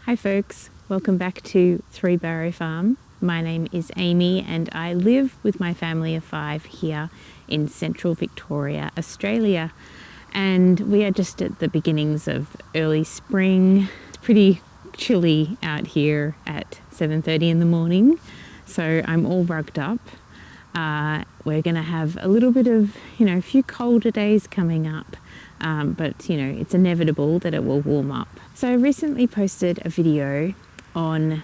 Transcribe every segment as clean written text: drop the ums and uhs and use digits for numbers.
Hi folks, welcome back to Three Barrow Farm. My name is Amy and I live with my family of 5 here in central Victoria, Australia. And we are just at the beginnings of early spring. It's pretty chilly out here at 7:30 in the morning, so I'm all rugged up. We're going to have a little bit of, a few colder days coming up. But it's inevitable that it will warm up. So I recently posted a video on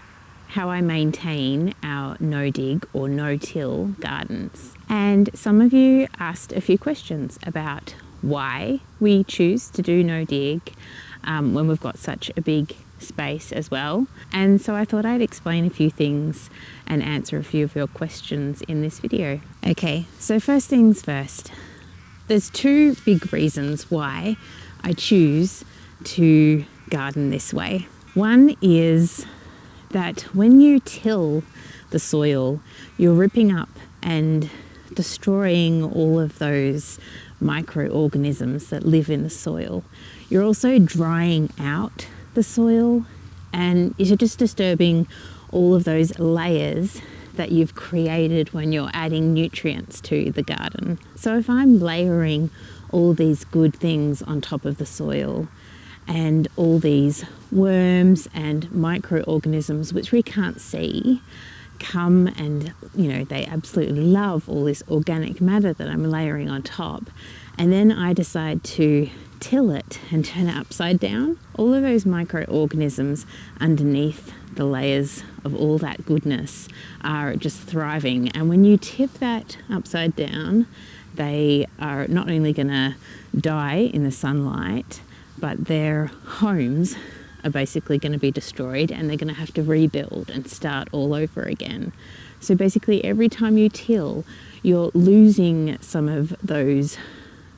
how I maintain our no-dig or no-till gardens. And some of you asked a few questions about why we choose to do no-dig when we've got such a big space as well. And so I thought I'd explain a few things and answer a few of your questions in this video. Okay, so first things first. There's 2 big reasons why I choose to garden this way. One is that when you till the soil, you're ripping up and destroying all of those microorganisms that live in the soil. You're also drying out the soil and you're just disturbing all of those layers that you've created when you're adding nutrients to the garden. So if I'm layering all these good things on top of the soil and all these worms and microorganisms which we can't see come and they absolutely love all this organic matter that I'm layering on top, and then I decide to till it and turn it upside down, all of those microorganisms underneath the layers of all that goodness are just thriving. And when you tip that upside down, they are not only going to die in the sunlight, but their homes are basically going to be destroyed and they're going to have to rebuild and start all over again. So basically every time you till, you're losing some of those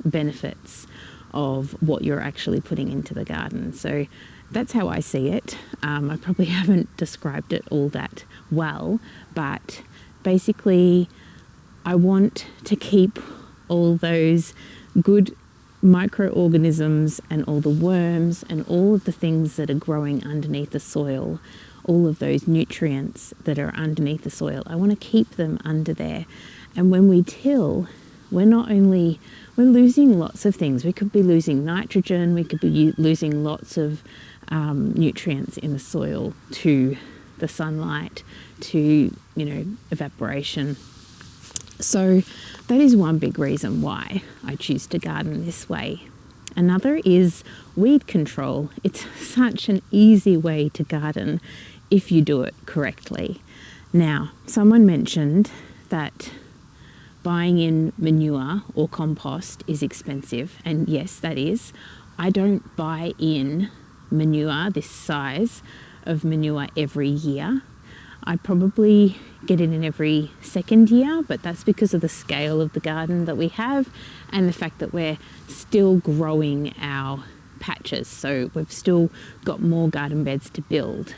benefits of what you're actually putting into the garden. So that's how I see it. I probably haven't described it all that well, but basically I want to keep all those good microorganisms and all the worms and all of the things that are growing underneath the soil, all of those nutrients that are underneath the soil. I want to keep them under there. And when we till, we're losing lots of things. We could be losing nitrogen, we could be losing lots of nutrients in the soil to the sunlight, to evaporation. So that is one big reason why I choose to garden this way. Another is weed control. It's such an easy way to garden if you do it correctly. Now, someone mentioned that buying in manure or compost is expensive, and yes, that is. I don't buy in manure, this size of manure, every year. I probably get it in every second year, but that's because of the scale of the garden that we have and the fact that we're still growing our patches, so we've still got more garden beds to build.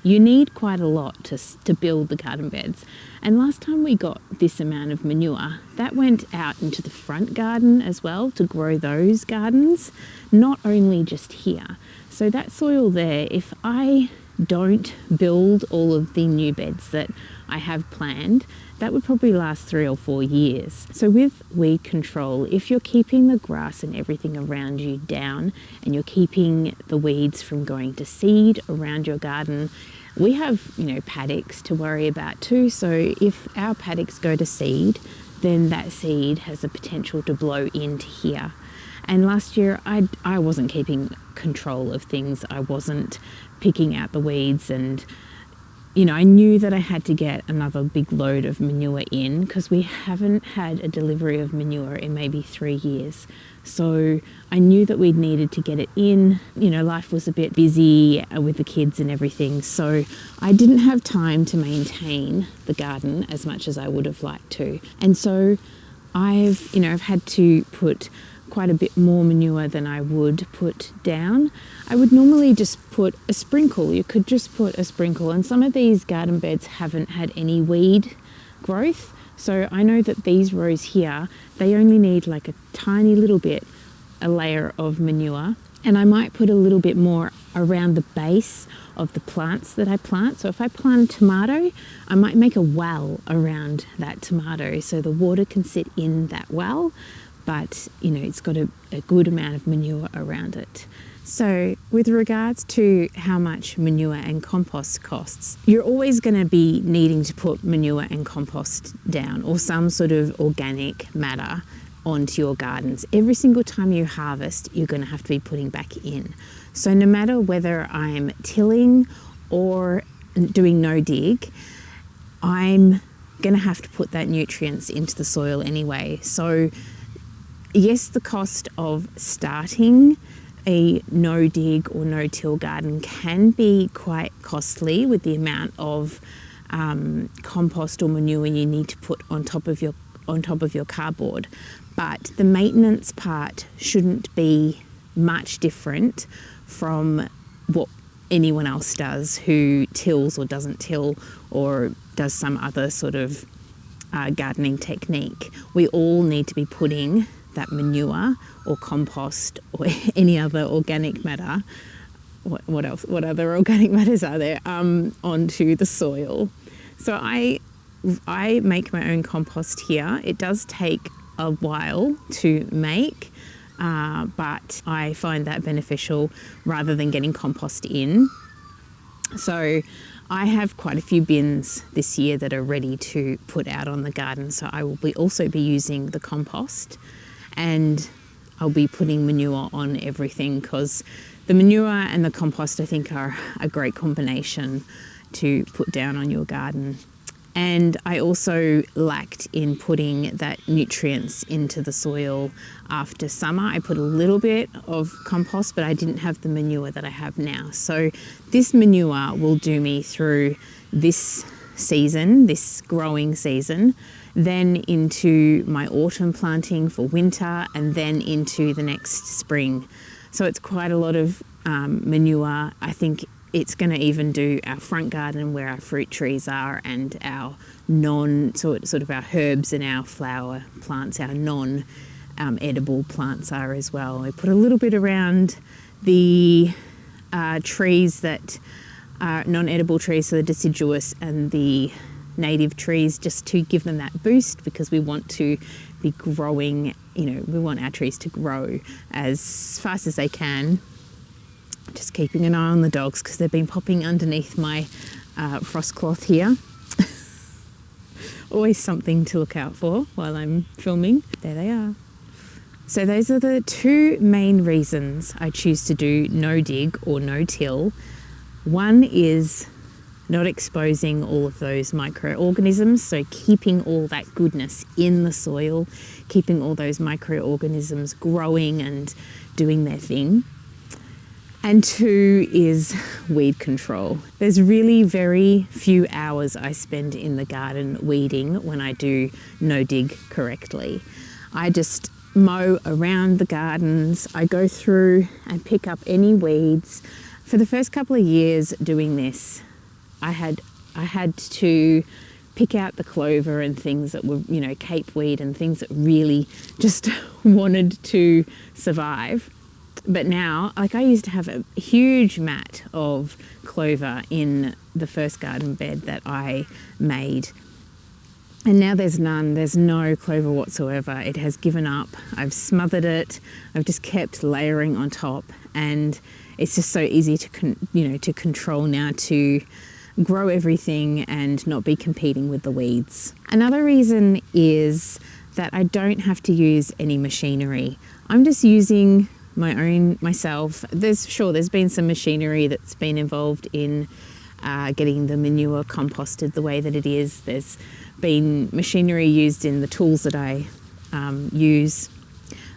You need quite a lot to build the garden beds. And last time we got this amount of manure, that went out into the front garden as well to grow those gardens, not only just here. So that soil there, if I don't build all of the new beds that I have planned, that would probably last 3 or 4 years. So with weed control, if you're keeping the grass and everything around you down and you're keeping the weeds from going to seed around your garden, we have, paddocks to worry about too. So if our paddocks go to seed, then that seed has the potential to blow into here. And last year I wasn't keeping control of things. I wasn't picking out the weeds, and I knew that I had to get another big load of manure in because we haven't had a delivery of manure in maybe 3 years. So I knew that we needed to get it in. Life was a bit busy with the kids and everything, so I didn't have time to maintain the garden as much as I would have liked to. And so I've had to put quite a bit more manure than I would put down. I would normally just put a sprinkle. You could just put a sprinkle, and some of these garden beds haven't had any weed growth. So I know that these rows here, they only need like a tiny little bit, a layer of manure, And I might put a little bit more around the base of the plants that I plant. So if I plant a tomato, I might make a well around that tomato so the water can sit in that well, but it's got a good amount of manure around it. So with regards to how much manure and compost costs, you're always going to be needing to put manure and compost down, or some sort of organic matter onto your gardens. Every single time you harvest, you're going to have to be putting back in. So no matter whether I'm tilling or doing no dig, I'm going to have to put that nutrients into the soil anyway. So yes, the cost of starting a no dig or no till garden can be quite costly with the amount of compost or manure you need to put on top of your cardboard. But the maintenance part shouldn't be much different from what anyone else does who tills or doesn't till or does some other sort of gardening technique. We all need to be putting that manure or compost or any other organic matter, what else? What other organic matters are there, onto the soil. So I make my own compost here. It does take a while to make, but I find that beneficial rather than getting compost in. So I have quite a few bins this year that are ready to put out on the garden. So I will also be using the compost, and I'll be putting manure on everything, because the manure and the compost I think are a great combination to put down on your garden. And I also lacked in putting that nutrients into the soil after summer. I put a little bit of compost, but I didn't have the manure that I have now. So this manure will do me through this season, this growing season, then into my autumn planting for winter, and then into the next spring. So it's quite a lot of manure. I think it's going to even do our front garden where our fruit trees are, and our sort of our herbs and our flower plants, our edible plants are as well. We put a little bit around the trees that are non-edible trees, so the deciduous and the native trees, just to give them that boost, because we want to be growing, we want our trees to grow as fast as they can. Just keeping an eye on the dogs because they've been popping underneath my frost cloth here. Always something to look out for while I'm filming. There they are. So those are the two main reasons I choose to do no dig or no till. One is not exposing all of those microorganisms, so keeping all that goodness in the soil, keeping all those microorganisms growing and doing their thing. And two is weed control. There's really very few hours I spend in the garden weeding when I do no dig correctly. I just mow around the gardens. I go through and pick up any weeds. For the first couple of years doing this, I had to pick out the clover and things that were, cape weed and things that really just wanted to survive. But now, I used to have a huge mat of clover in the first garden bed that I made. And now there's none. There's no clover whatsoever. It has given up. I've smothered it. I've just kept layering on top. And it's just so easy to control now, to grow everything and not be competing with the weeds. Another reason is that I don't have to use any machinery. I'm just using my own myself. There's been some machinery that's been involved in getting the manure composted the way that it is. There's been machinery used in the tools that I use,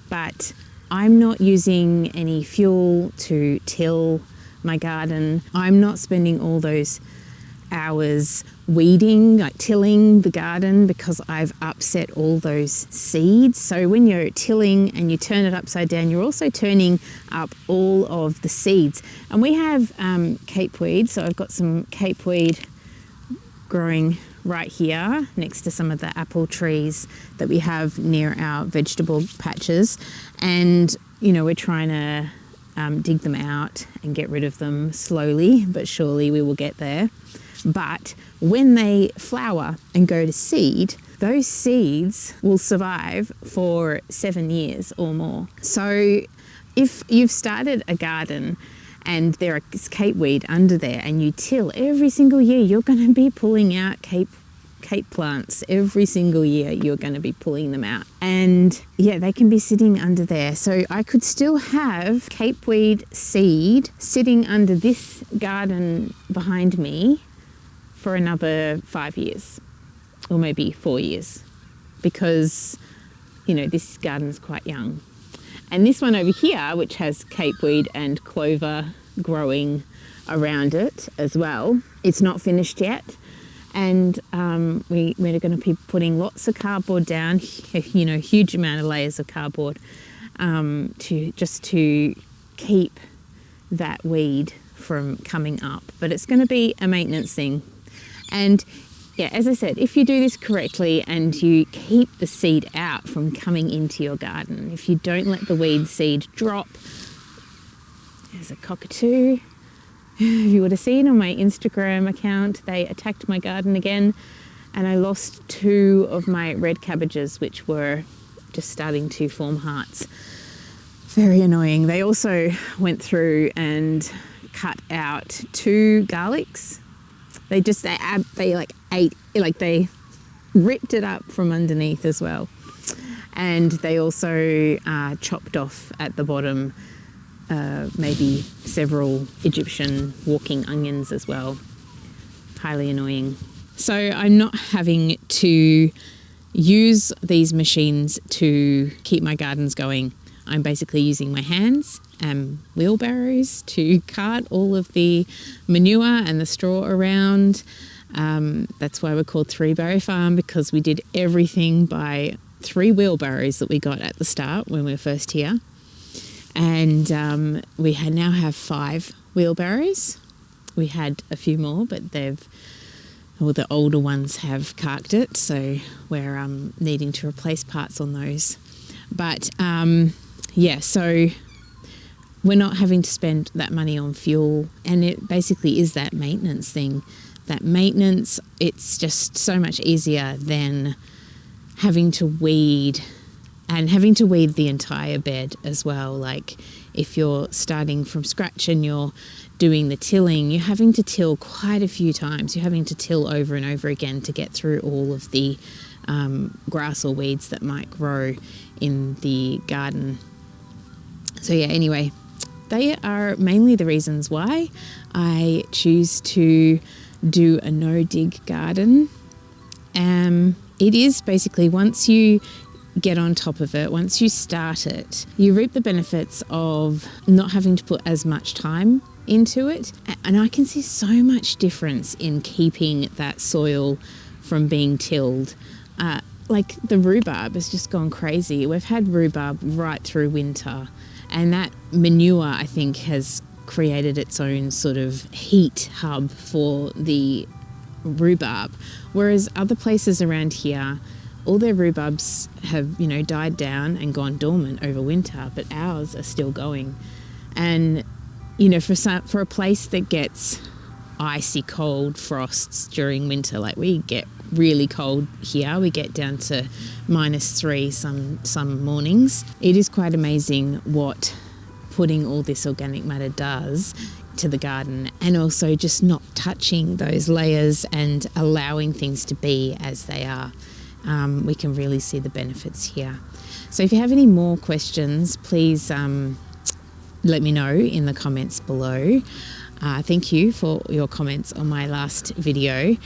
but I'm not using any fuel to till my garden. I'm not spending all those hours weeding, tilling the garden, because I've upset all those seeds. So when you're tilling and you turn it upside down, you're also turning up all of the seeds. And we have cape weed, so I've got some cape weed growing right here next to some of the apple trees that we have near our vegetable patches. And we're trying to dig them out and get rid of them slowly, but surely we will get there. But when they flower and go to seed, those seeds will survive for 7 years or more. So if you've started a garden and there is capeweed under there and you till every single year, you're going to be pulling out cape plants. Every single year you're going to be pulling them out, and yeah, they can be sitting under there. So I could still have capeweed seed sitting under this garden behind me for another 5 years or maybe 4 years, because this garden's quite young. And this one over here, which has capeweed and clover growing around it as well, it's not finished yet. And we're going to be putting lots of cardboard down, huge amount of layers of cardboard, to keep that weed from coming up. But it's going to be a maintenance thing. And yeah, as I said, if you do this correctly and you keep the seed out from coming into your garden, if you don't let the weed seed drop, there's a cockatoo. If you would have seen on my Instagram account, they attacked my garden again, and I lost 2 of my red cabbages, which were just starting to form hearts. Very annoying. They also went through and cut out 2 garlics. They ripped it up from underneath as well. And they also chopped off at the bottom maybe several Egyptian walking onions as well. Highly annoying. So I'm not having to use these machines to keep my gardens going. I'm basically using my hands and wheelbarrows to cart all of the manure and the straw around. That's why we're called 3-Barrow Farm, because we did everything by 3 wheelbarrows that we got at the start when we were first here. And we now have 5 wheelbarrows. We had a few more, but the older ones have carked it, so we're needing to replace parts on those. But so we're not having to spend that money on fuel, and it basically is that maintenance thing. That maintenance, it's just so much easier than having to weed. And having to weed the entire bed as well. Like if you're starting from scratch and you're doing the tilling, you're having to till quite a few times. You're having to till over and over again to get through all of the grass or weeds that might grow in the garden. So yeah, anyway, they are mainly the reasons why I choose to do a no-dig garden. It is basically, once you get on top of it, once you start it, you reap the benefits of not having to put as much time into it. And I can see so much difference in keeping that soil from being tilled. Like the rhubarb has just gone crazy. We've had rhubarb right through winter, and that manure, I think, has created its own sort of heat hub for the rhubarb. Whereas other places around here, all their rhubarbs have, died down and gone dormant over winter, but ours are still going. And, for a place that gets icy cold frosts during winter, like we get really cold here, we get down to -3 some mornings. It is quite amazing what putting all this organic matter does to the garden, and also just not touching those layers and allowing things to be as they are. We can really see the benefits here. So if you have any more questions, please let me know in the comments below. Thank you for your comments on my last video.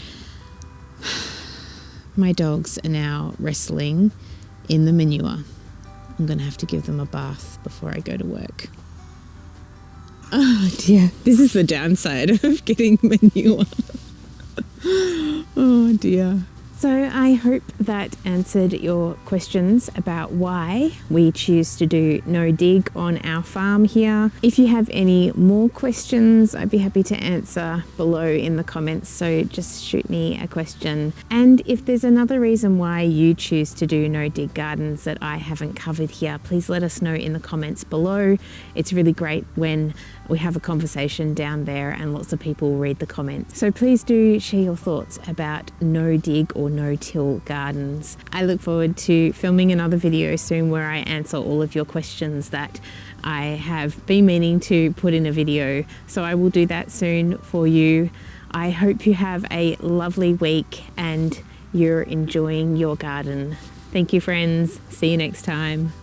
My dogs are now wrestling in the manure. I'm going to have to give them a bath before I go to work. Oh dear, this is the downside of getting manure. Oh dear. So I hope that answered your questions about why we choose to do no dig on our farm here. If you have any more questions, I'd be happy to answer below in the comments, so just shoot me a question. And if there's another reason why you choose to do no dig gardens that I haven't covered here, please let us know in the comments below. It's really great when we have a conversation down there and lots of people read the comments. So please do share your thoughts about no dig or no till gardens. I look forward to filming another video soon where I answer all of your questions that I have been meaning to put in a video. So I will do that soon for you. I hope you have a lovely week and you're enjoying your garden. Thank you, friends. See you next time.